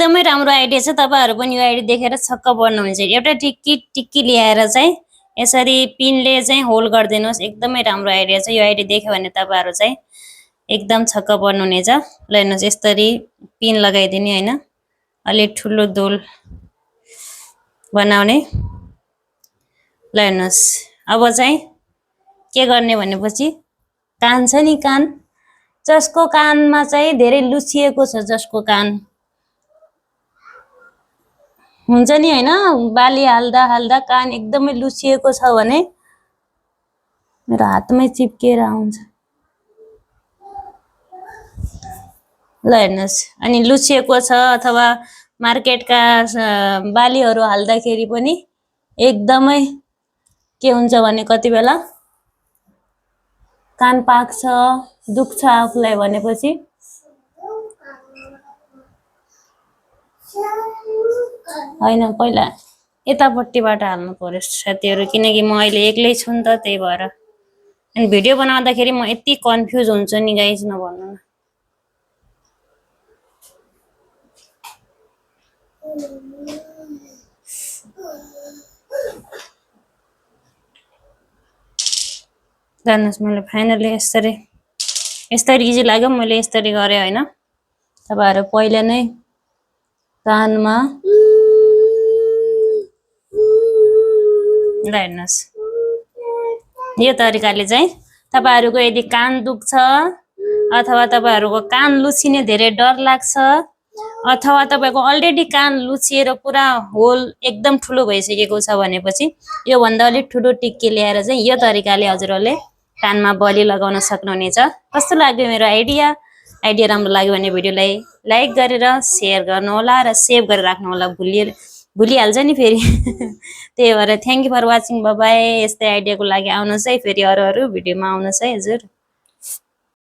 एकदमै राम्रो आइडिया छ। तपाईहरु पनि यो आइडिया देखेर छक्क पर्नुहुन्छ। एउटा टिक्की ल्याएर चाहिँ यसरी पिनले चाहिँ होल गरिदिनुस्। एकदमै राम्रो आइडिया छ। यो आइडिया देख्यो भने तपाईहरु चाहिँ एकदम छक्क पर्नुहुनेछ। ल हेर्नुस् यसरी पिन लगाइदिने हैन। अलि ठुलो दोल बनाउने। ल हेर्नुस् अब चाहिँ के गर्ने भनेपछि कान छ नि कान, जसको कानमा चाहिँ धेरै लुचिएको छ, जसको कान हुन्छ नि हैन, बाली हाल्दा हाल्दा कान एकदमै लुचिएको छ भने मेरो हातमै चिप्केर आउँछ। ल हेर्नुस् अनि लुचिएको छ अथवा मार्केटका बालीहरु हाल्दाखेरि पनि एकदमै के हुन्छ भने कति बेला कान पाक्छ, दुख्छ आफुलाई भनेपछि हैन पहिला यतापट्टिबाट हाल्नु पर्यो साथीहरु, किनकि म अहिले एक्लै छु नि त, त्यही भएर। अनि भिडियो बनाउँदाखेरि म यति कन्फ्युज हुन्छु नि गाइस नभन्नु न। जान्नुस् मैले फाइनली यसरी इजी लाग्यो। मैले यसरी गरे हैन। तपाईहरु पहिले नै कानमा ल हेर्नुस् यो तरिकाले चाहिँ तपाईहरुको यदि कान दुख्छ अथवा तपाईहरुको कान लुचिने धेरै डर लाग्छ अथवा तपाईको अलरेडी कान लुचिएर पुरा होल एकदम ठुलो भइसकेको छ भनेपछि यो भन्दा अलि ठुलो टिक्की ल्याएर चाहिँ यो तरिकाले हजुरहरुले कानमा बलि लगाउन सक्नुहुनेछ। कस्तो लाग्यो मेरो आइडिया? आइडिया राम्रो लाग्यो भने भिडियोलाई लाइक गरेर शेयर गर्नु होला र सेभ गरेर राख्नु होला। भुलिहाल्छ नि फेरि। त्यही भएर thank you for watching. Bye bye. यस्तै आइडियाको लागि आउनुस् है, फेरि अरु भिडियोमा आउनुस् है हजुर।